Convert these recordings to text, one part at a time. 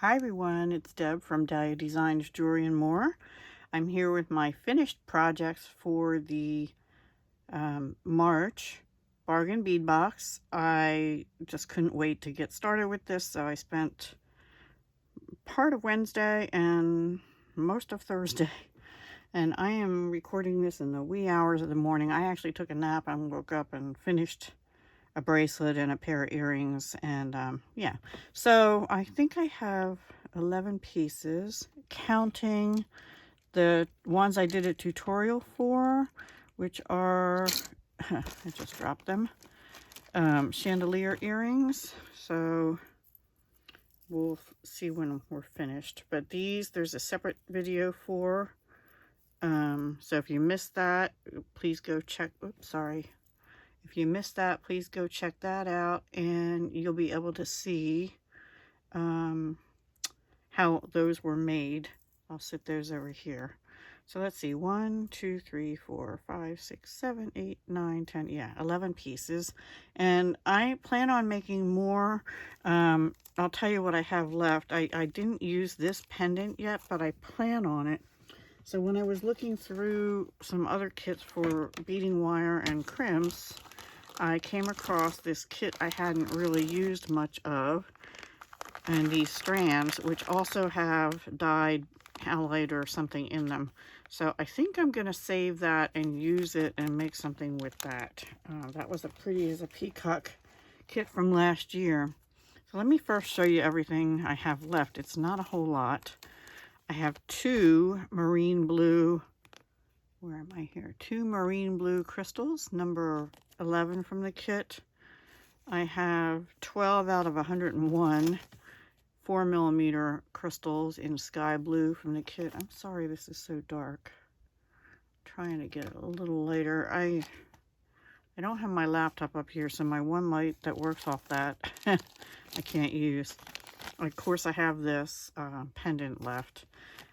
Hi everyone, it's Deb from Dahlia Designs Jewelry and More. I'm here with my finished projects for the March Bargain Bead Box. I just couldn't wait to get started with this, so I spent part of Wednesday and most of Thursday. And I am recording this in the wee hours of the morning. I actually took a nap and woke up and finished a bracelet and a pair of earrings, and yeah, so I think I have 11 pieces, counting the ones I did a tutorial for, which are I just dropped them, chandelier earrings. So we'll see when we're finished, but there's a separate video for, so if you missed that, please go check. Oops, sorry. If you missed that, please go check that out, and you'll be able to see how those were made. I'll sit those over here. So let's see, 1, 2, 3, 4, 5, 6, 7, 8, 9, 10, yeah, 11 pieces. And I plan on making more. I'll tell you what I have left. I didn't use this pendant yet, but I plan on it. So when I was looking through some other kits for beading wire and crimps, I came across this kit I hadn't really used much of, and these strands, which also have dyed halide or something in them. So I think I'm going to save that and use it and make something with that. That was a pretty as a peacock kit from last year. So let me first show you everything I have left. It's not a whole lot. I have 2 marine blue, where am I here? 2 marine blue crystals, number 11 from the kit. I have 12 out of 101 4mm crystals in sky blue from the kit. I'm sorry this is so dark. I'm trying to get it a little lighter. I don't have my laptop up here, so my one light that works off that I can't use. Of course, I have this pendant left.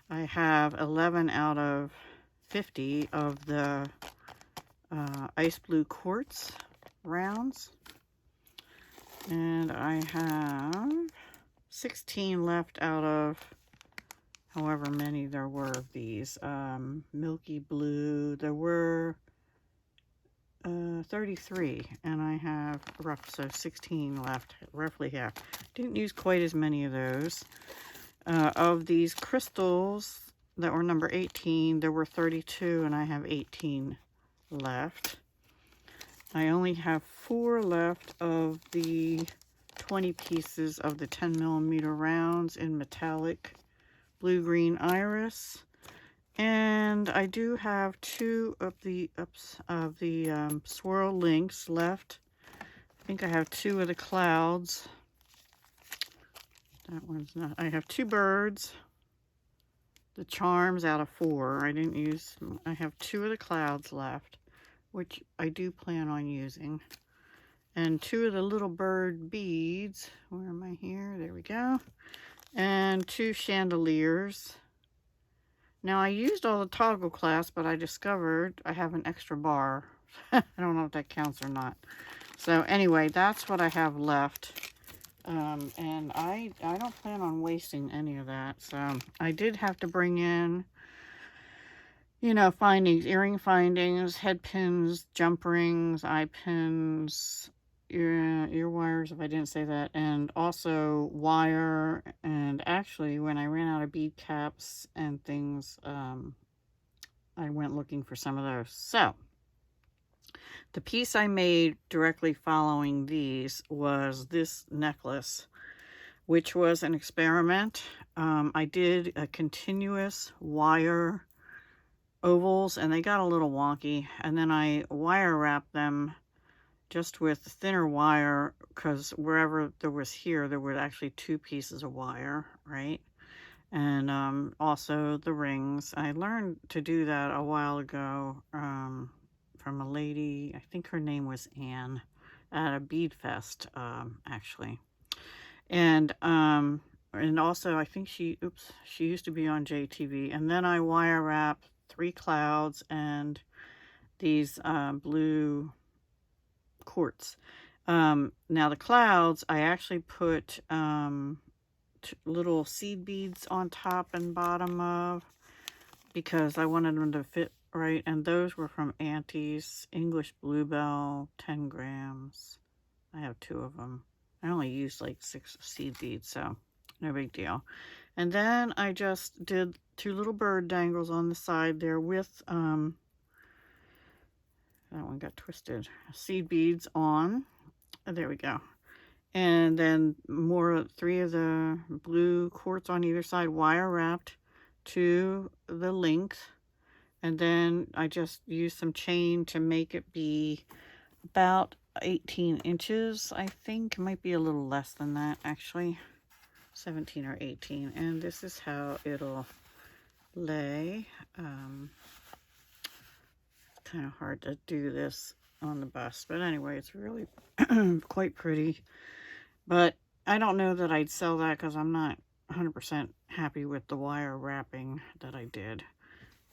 I have 11 out of 50 of the ice blue quartz rounds, and I have 16 left out of however many there were of these. Milky blue, there were 33, and I have so 16 left, roughly half. Didn't use quite as many of those. Of these crystals that were number 18, there were 32, and I have 18 left. I only have 4 left of the 20 pieces of the 10mm rounds in metallic blue-green iris. And I do have 2 of the swirl links left. I think I have 2 of the clouds. That one's not. I have 2 birds. The charms out of 4. I didn't use. I have 2 of the clouds left, which I do plan on using. And 2 of the little bird beads. Where am I here? There we go. And 2 chandeliers. Now I used all the toggle clasps, but I discovered I have an extra bar. I don't know if that counts or not. So anyway, that's what I have left. And I don't plan on wasting any of that. So I did have to bring in, you know, findings, earring findings, head pins, jump rings, eye pins, ear wires, if I didn't say that, and also wire. And actually, when I ran out of bead caps and things, I went looking for some of those. So the piece I made directly following these was this necklace, which was an experiment. I did a continuous wire ovals, and they got a little wonky, and then I wire wrapped them just with thinner wire, because wherever there was here, there were actually 2 pieces of wire, right? And also the rings. I learned to do that a while ago from a lady, I think her name was Anne, at a bead fest, actually. And also I think she used to be on JTV. And then I wire wrapped 3 clouds and these blue quartz. Now the clouds, I actually put 2 little seed beads on top and bottom of, because I wanted them to fit right. And those were from Auntie's English Bluebell, 10 grams. I have 2 of them. I only used like 6 seed beads, so no big deal. And then I just did 2 little bird dangles on the side there with, that one got twisted, seed beads on. There we go. And then 3 of the blue quartz on either side, wire wrapped to the length. And then I just used some chain to make it be about 18 inches, I think. It might be a little less than that, actually. 17 or 18. And this is how it'll lay. It's kind of hard to do this on the bust. But anyway, it's really quite pretty. But I don't know that I'd sell that because I'm not 100% happy with the wire wrapping that I did.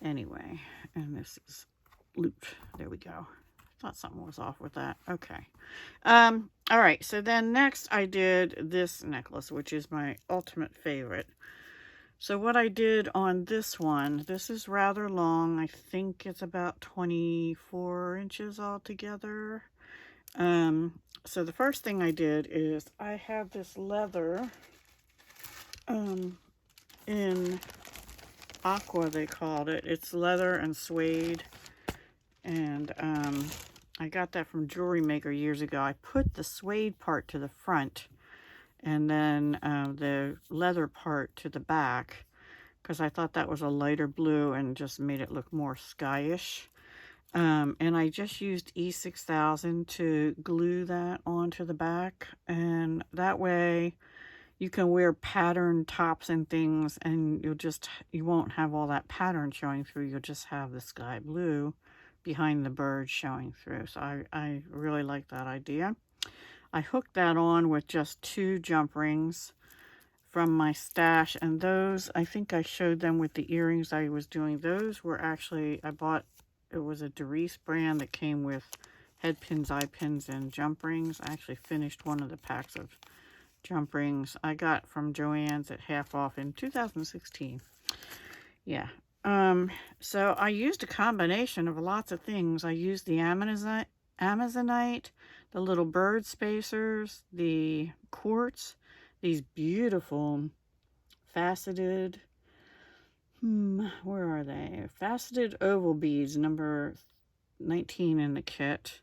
Anyway, and this is looped. There we go. Thought something was off with that. Okay. All right. So then next I did this necklace, which is my ultimate favorite. So what I did on this one, this is rather long. I think it's about 24 inches altogether. So the first thing I did is I have this leather, in aqua they called it. It's leather and suede. And, I got that from Jewelry Maker years ago. I put the suede part to the front and then the leather part to the back because I thought that was a lighter blue and just made it look more skyish. And I just used E6000 to glue that onto the back, and that way you can wear patterned tops and things and you won't have all that pattern showing through. You'll just have the sky blue behind the bird showing through. So I really like that idea. I hooked that on with just 2 jump rings from my stash, and those, I think I showed them with the earrings I was doing. Those were actually, I bought, it was a Doris brand that came with head pins, eye pins, and jump rings. I actually finished one of the packs of jump rings I got from Joann's at half off in 2016. Yeah. So I used a combination of lots of things. I used the Amazonite, the little bird spacers, the quartz, these beautiful faceted, where are they? Faceted oval beads, number 19 in the kit.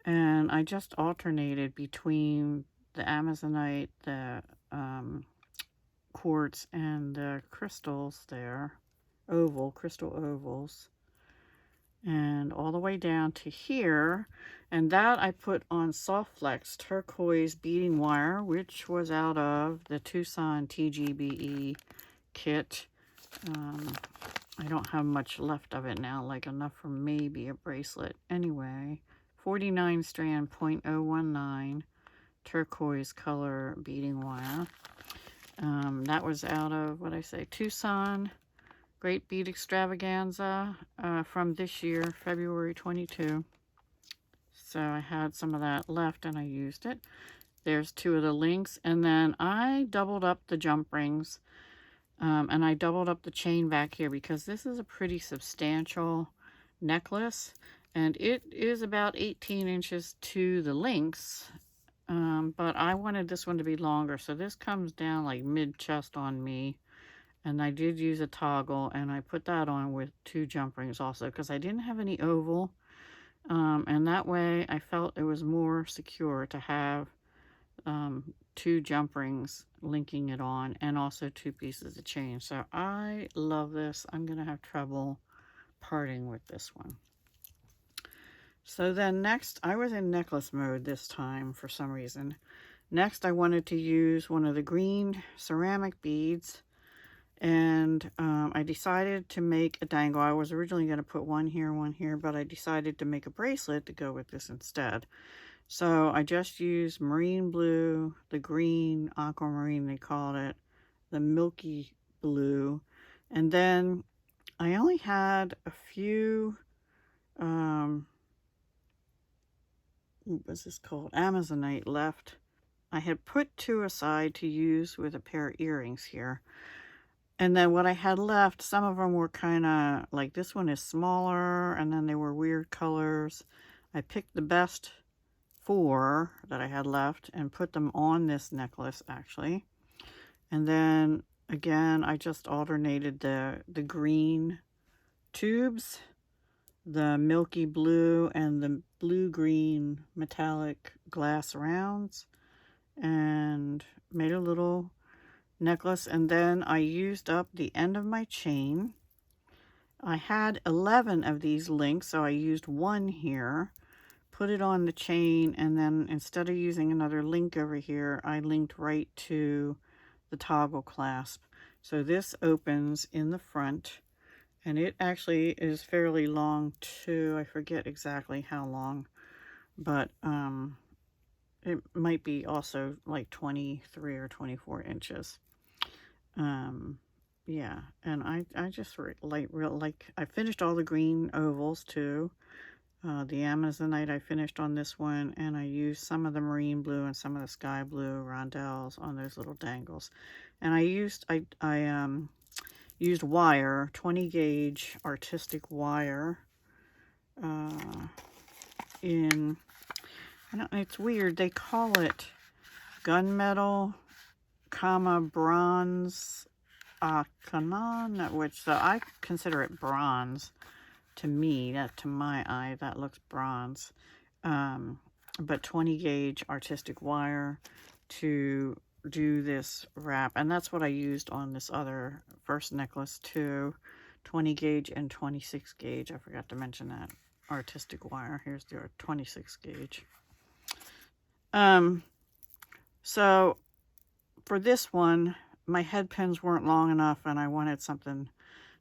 And I just alternated between the Amazonite, the quartz, and the crystals there. Crystal ovals, and all the way down to here. And that I put on soft flex turquoise beading wire, which was out of the Tucson TGBE kit. I don't have much left of it now, like enough for maybe a bracelet. Anyway, 49 strand 0.019 turquoise color beading wire. That was out of, what I say, Tucson Great Bead Extravaganza from this year, February 22. So I had some of that left and I used it. There's 2 of the links. And then I doubled up the jump rings. And I doubled up the chain back here because this is a pretty substantial necklace. And it is about 18 inches to the links. But I wanted this one to be longer. So this comes down like mid-chest on me. And I did use a toggle, and I put that on with 2 jump rings also because I didn't have any oval. And that way I felt it was more secure to have 2 jump rings linking it on, and also 2 pieces of chain. So I love this. I'm going to have trouble parting with this one. So then next, I was in necklace mode this time for some reason. Next, I wanted to use one of the green ceramic beads. And I decided to make a dangle. I was originally going to put one here, but I decided to make a bracelet to go with this instead. So I just used marine blue, the green, aquamarine they called it, the milky blue. And then I only had a few, what was this called? Amazonite left. I had put 2 aside to use with a pair of earrings here. And then what I had left, some of them were kind of like, this one is smaller, and then they were weird colors. I picked the best 4 that I had left and put them on this necklace actually. And then again, I just alternated the green tubes, the milky blue, and the blue-green metallic glass rounds, and made a little necklace. And then I used up the end of my chain. I had 11 of these links, so I used 1 here, put it on the chain, and then instead of using another link over here, I linked right to the toggle clasp. So this opens in the front, and it actually is fairly long too. I forget exactly how long, but it might be also like 23 or 24 inches. Yeah, and I just like I finished all the green ovals too. The Amazonite I finished on this one, and I used some of the marine blue and some of the sky blue rondelles on those little dangles. And I used used wire, 20 gauge artistic wire, in, I don't know, it's weird, they call it gunmetal, bronze Kanan, which, so I consider it bronze. To me, that, to my eye, that looks bronze. But 20 gauge artistic wire to do this wrap, and that's what I used on this other first necklace too. 20 gauge and 26 gauge. I forgot to mention that artistic wire. Here's the 26 gauge. So for this one, my head pins weren't long enough, and I wanted something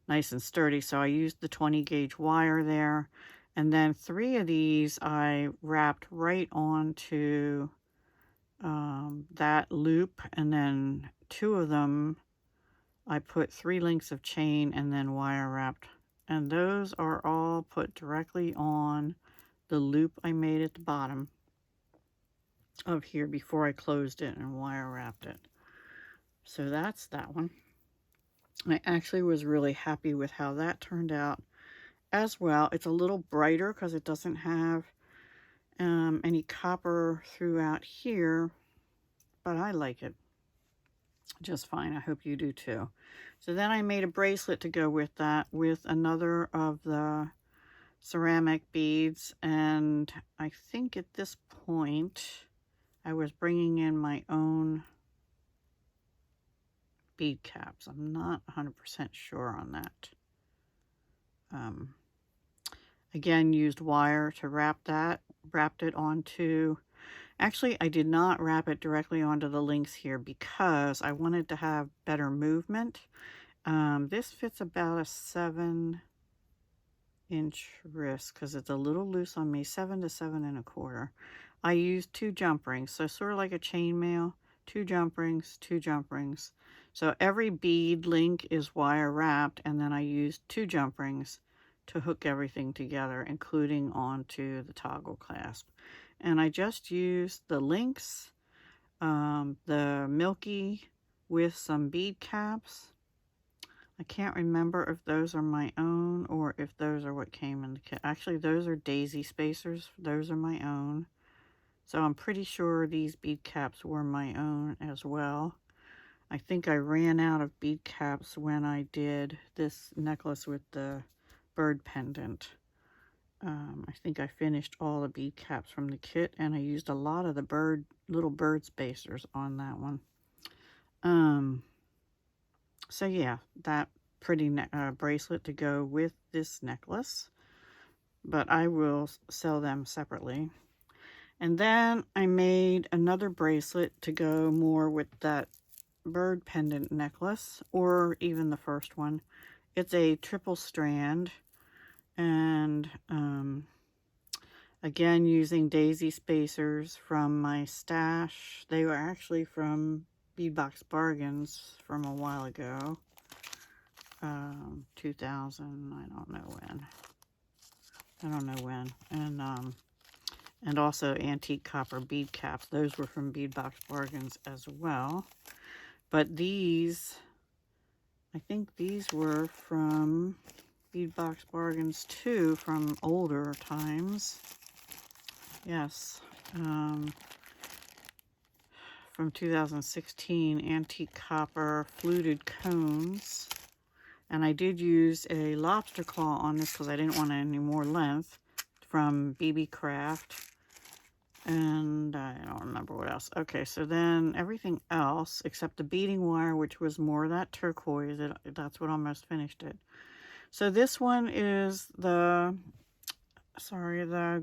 nice and sturdy, so I used the 20 gauge wire there. And then 3 of these I wrapped right onto that loop, and then 2 of them I put 3 links of chain and then wire wrapped, and those are all put directly on the loop I made at the bottom of here before I closed it and wire wrapped it. So that's that one. I actually was really happy with how that turned out as well. It's a little brighter because it doesn't have any copper throughout here, but I like it just fine. I hope you do too. So then I made a bracelet to go with that, with another of the ceramic beads, and I think at this point I was bringing in my own bead caps. I'm not 100% sure on that. Again, used wire to wrap that, wrapped it onto, actually I did not wrap it directly onto the links here because I wanted to have better movement. This fits about a 7-inch wrist because it's a little loose on me, 7 to 7 1/4. I used 2 jump rings, so sort of like a chainmail, 2 jump rings, 2 jump rings. So every bead link is wire wrapped, and then I used 2 jump rings to hook everything together, including onto the toggle clasp. And I just used the links, the milky with some bead caps. I can't remember if those are my own or if those are what came in the kit. Actually, those are daisy spacers. Those are my own. So I'm pretty sure these bead caps were my own as well. I think I ran out of bead caps when I did this necklace with the bird pendant. I think I finished all the bead caps from the kit, and I used a lot of the little bird spacers on that one. So yeah, that pretty bracelet to go with this necklace, but I will sell them separately. And then I made another bracelet to go more with that bird pendant necklace, or even the first one. It's a triple strand, and again using daisy spacers from my stash. They were actually from Bead Box Bargains from a while ago. 2000, I don't know when. and also antique copper bead caps. Those were from Bead Box Bargains as well. But these, I think these were from Bead Box Bargains too, from older times. Yes. From 2016, antique copper fluted cones. And I did use a lobster claw on this because I didn't want any more length, from BB Craft. And I don't remember what else. Okay, so then everything else except the beading wire, which was more of that turquoise. That's what almost finished it. So this one is the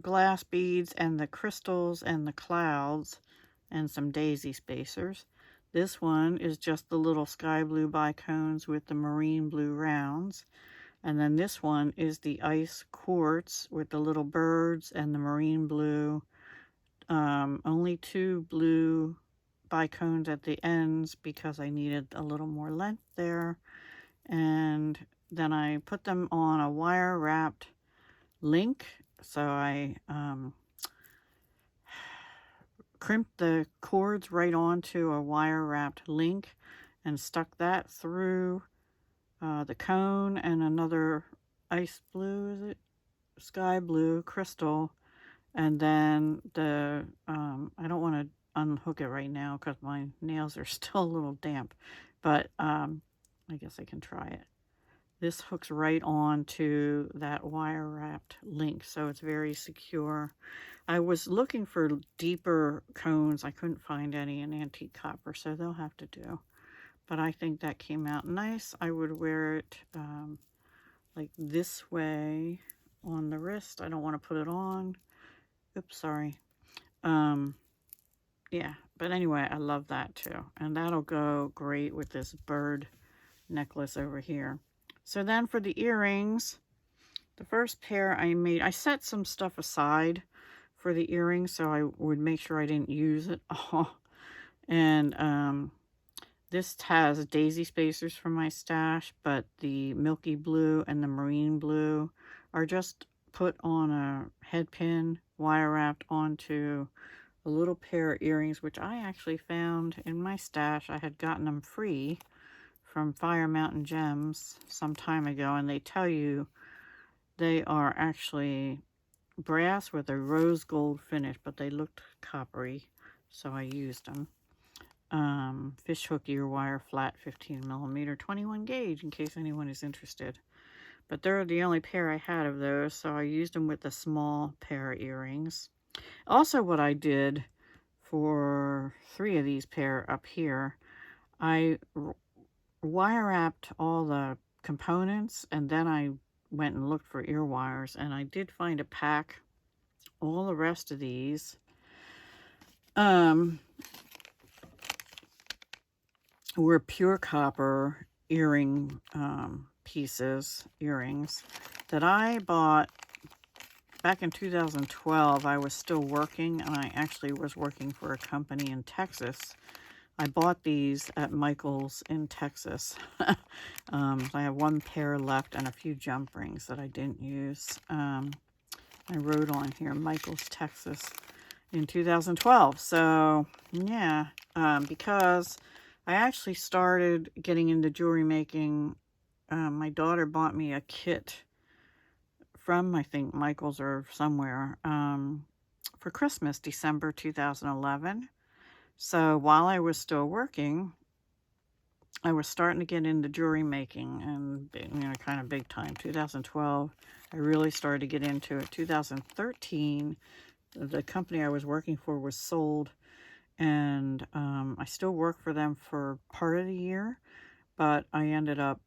glass beads and the crystals and the clouds and some daisy spacers. This one is just the little sky blue bicones with the marine blue rounds. And then this one is the ice quartz with the little birds and the marine blue. Only 2 blue bicones at the ends because I needed a little more length there. And then I put them on a wire wrapped link. So I crimped the cords right onto a wire wrapped link and stuck that through the cone and another ice blue, is it? Sky blue crystal. And then the, I don't want to unhook it right now because my nails are still a little damp, but I guess I can try it. This hooks right on to that wire wrapped link, so it's very secure. I was looking for deeper cones. I couldn't find any in antique copper, so they'll have to do. But I think that came out nice. I would wear it like this way on the wrist. I don't want to put it on. Oops, sorry. Yeah, but anyway, I love that too. And that'll go great with this bird necklace over here. So then for the earrings, the first pair I made, I set some stuff aside for the earrings so I would make sure I didn't use it all. And this has daisy spacers from my stash, but the milky blue and the marine blue are just put on a head pin, wire wrapped onto a little pair of earrings, which I actually found in my stash. I had gotten them free from Fire Mountain Gems some time ago, and they tell you they are actually brass with a rose gold finish, but they looked coppery, so I used them. Fish hook ear wire, flat 15mm, 21 gauge, in case anyone is interested. But they're the only pair I had of those, so I used them with a small pair of earrings. Also, what I did for 3 of these pair up here, I wire wrapped all the components, and then I went and looked for ear wires, and I did find a pack. All the rest of these were pure copper earring earrings that I bought back in 2012. I was still working, and I actually was working for a company in Texas. I bought these at Michael's in Texas. I have 1 pair left and a few jump rings that I didn't use. I wrote on here Michael's, Texas in 2012. So yeah, because I actually started getting into jewelry making. My daughter bought me a kit from, I think, Michael's or somewhere for Christmas, December 2011. So while I was still working, I was starting to get into jewelry making, and, you know, kind of big time. 2012, I really started to get into it. 2013, the company I was working for was sold, and I still worked for them for part of the year, but I ended up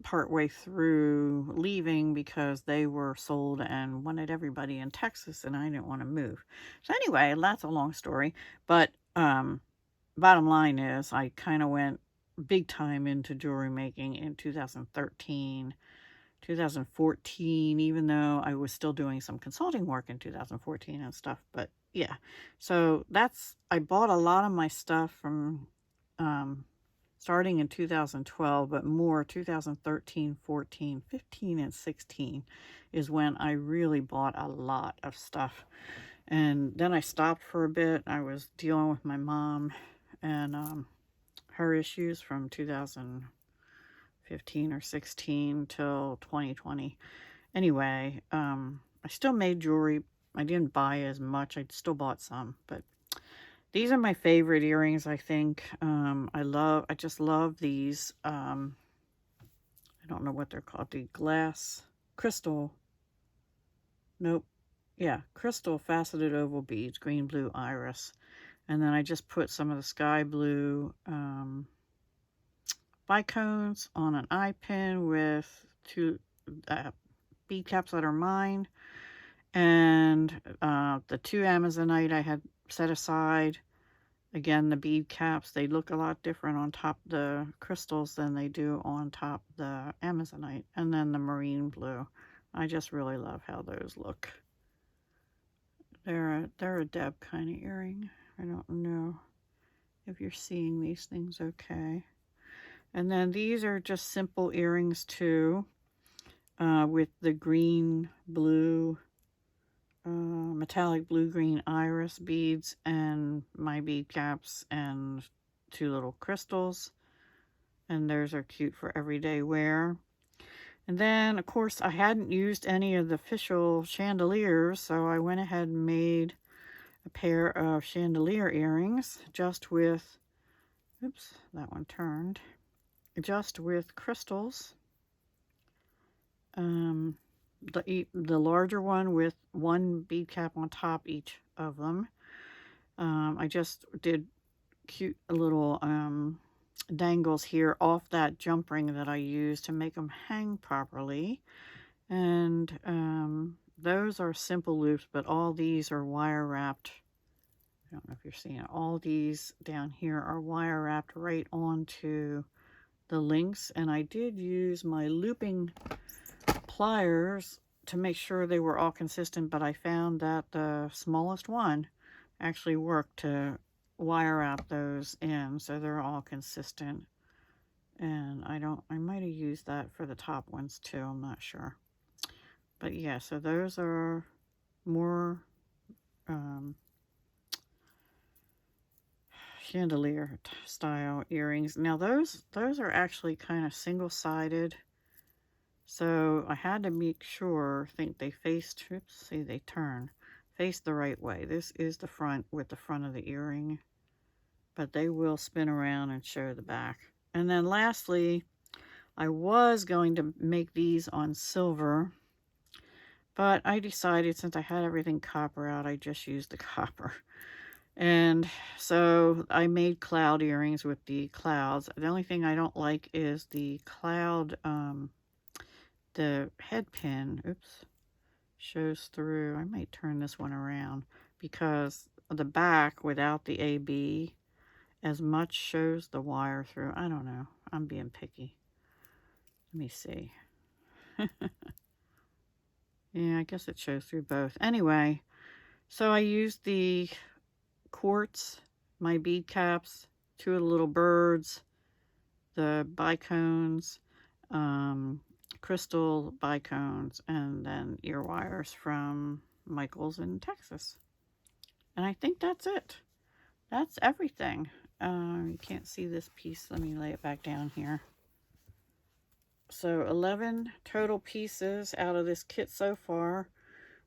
partway through leaving because they were sold and wanted everybody in Texas, and I didn't want to move. So anyway, that's a long story, but bottom line is I kind of went big time into jewelry making in 2013, 2014, even though I was still doing some consulting work in 2014 and stuff. But yeah, so I bought a lot of my stuff from starting in 2012, but more 2013, 14, 15, and 16 is when I really bought a lot of stuff. And then I stopped for a bit. I was dealing with my mom and her issues from 2015 or 16 till 2020. Anyway, I still made jewelry. I didn't buy as much. I still bought some, but these are my favorite earrings, I think. I just love these. I don't know what they're called. The glass, crystal, nope. Yeah, crystal faceted oval beads, green, blue, iris. And then I just put some of the sky blue bicones on an eye pin with two bead caps that are mine. And the two Amazonite I had set aside. Again, the bead caps, they look a lot different on top of the crystals than they do on top of the Amazonite. And then the marine blue. I just really love how those look. They're a Deb kind of earring. I don't know if you're seeing these things okay. And then these are just simple earrings too, with the green, blue, metallic blue-green iris beads and my bead caps and two little crystals. And those are cute for everyday wear. And then, of course, I hadn't used any of the official chandeliers, so I went ahead and made a pair of chandelier earrings just with, oops, that one turned, just with crystals. The larger one with one bead cap on top each of them. I just did cute little dangles here off that jump ring that I used to make them hang properly. And those are simple loops, but all these are wire wrapped. I don't know if you're seeing it. All these down here are wire wrapped right onto the links. And I did use my looping pliers to make sure they were all consistent, but I found that the smallest one actually worked to wire wrap those in so they're all consistent. And I might have used that for the top ones too, I'm not sure. But yeah, so those are more chandelier style earrings. Now those are actually kind of single-sided. So I had to make sure, think they faced, oops, see they turn, face the right way. This is the front with the front of the earring, but they will spin around and show the back. And then lastly, I was going to make these on silver, but I decided since I had everything copper out, I just used the copper. And so I made cloud earrings with the clouds. The only thing I don't like is the cloud, the head pin, oops, shows through. I might turn this one around because the back without the AB as much shows the wire through. I don't know. I'm being picky. Let me see. Yeah, I guess it shows through both. Anyway, so I used the quartz, my bead caps, two of the little birds, the bicones, crystal bicones, and then ear wires from Michael's in Texas. And I think that's it. That's everything. You can't see this piece. Let me lay it back down here. So 11 total pieces out of this kit so far,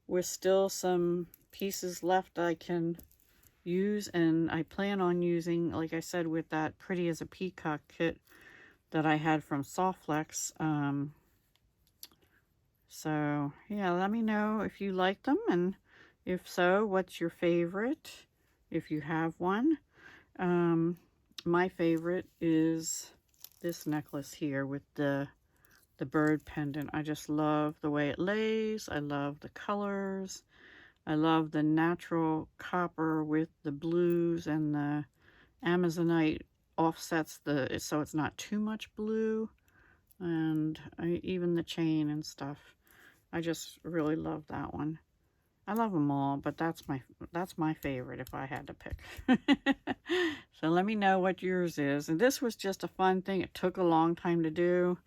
with still some pieces left I can use, and I plan on using, like I said, with that Pretty as a Peacock kit that I had from Softflex. So yeah, let me know if you like them, and if so, what's your favorite, if you have one. My favorite is this necklace here with the bird pendant. I just love the way it lays. I love the colors. I love the natural copper with the blues, and the Amazonite offsets so it's not too much blue, and even the chain and stuff. I just really love that one. I love them all, but that's my favorite if I had to pick. So let me know what yours is. And this was just a fun thing. It took a long time to do.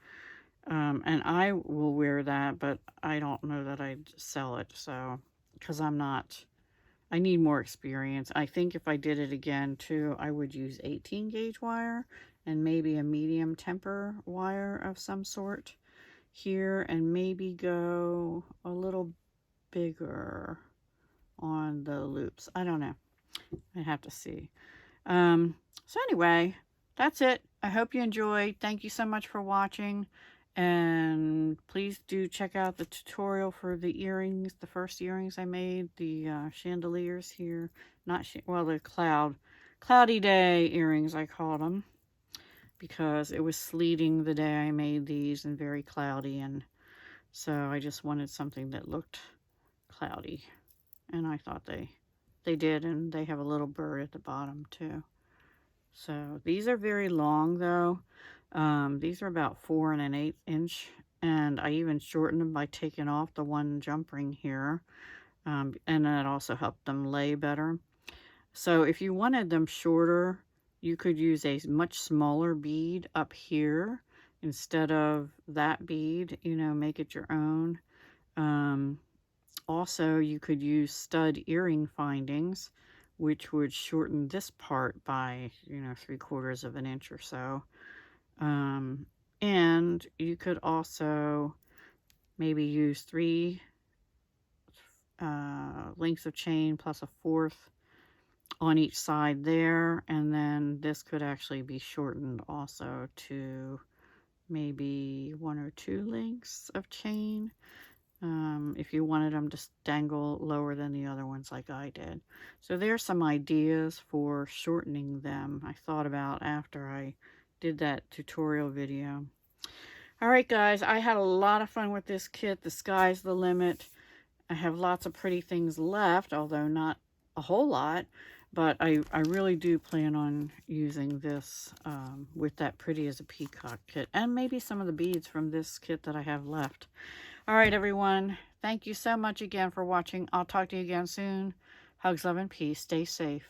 And I will wear that, but I don't know that I'd sell it. So, because I need more experience. I think if I did it again too, I would use 18 gauge wire and maybe a medium temper wire of some sort here, and maybe go a little bigger on the loops. I don't know. I have to see. So anyway, that's it. I hope you enjoyed. Thank you so much for watching. And please do check out the tutorial for the earrings, the first earrings I made, the chandeliers here. Not, well, the cloudy day earrings, I called them. Because it was sleeting the day I made these and very cloudy. And so I just wanted something that looked cloudy. And I thought they did. And they have a little bird at the bottom too. So these are very long though. These are about 4 1/8 inch, and I even shortened them by taking off the one jump ring here, and that also helped them lay better. So if you wanted them shorter, you could use a much smaller bead up here instead of that bead, you know, make it your own. Also, you could use stud earring findings, which would shorten this part by, you know, 3/4 of an inch or so. And you could also maybe use 3 lengths of chain plus a 4th on each side there, and then this could actually be shortened also to maybe 1 or 2 lengths of chain. If you wanted them to dangle lower than the other ones like I did. So there's some ideas for shortening them I thought about after I did that tutorial video. Alright guys, I had a lot of fun with this kit. The sky's the limit. I have lots of pretty things left, although not a whole lot. But I really do plan on using this with that Pretty as a Peacock kit. And maybe some of the beads from this kit that I have left. All right, everyone. Thank you so much again for watching. I'll talk to you again soon. Hugs, love, and peace. Stay safe.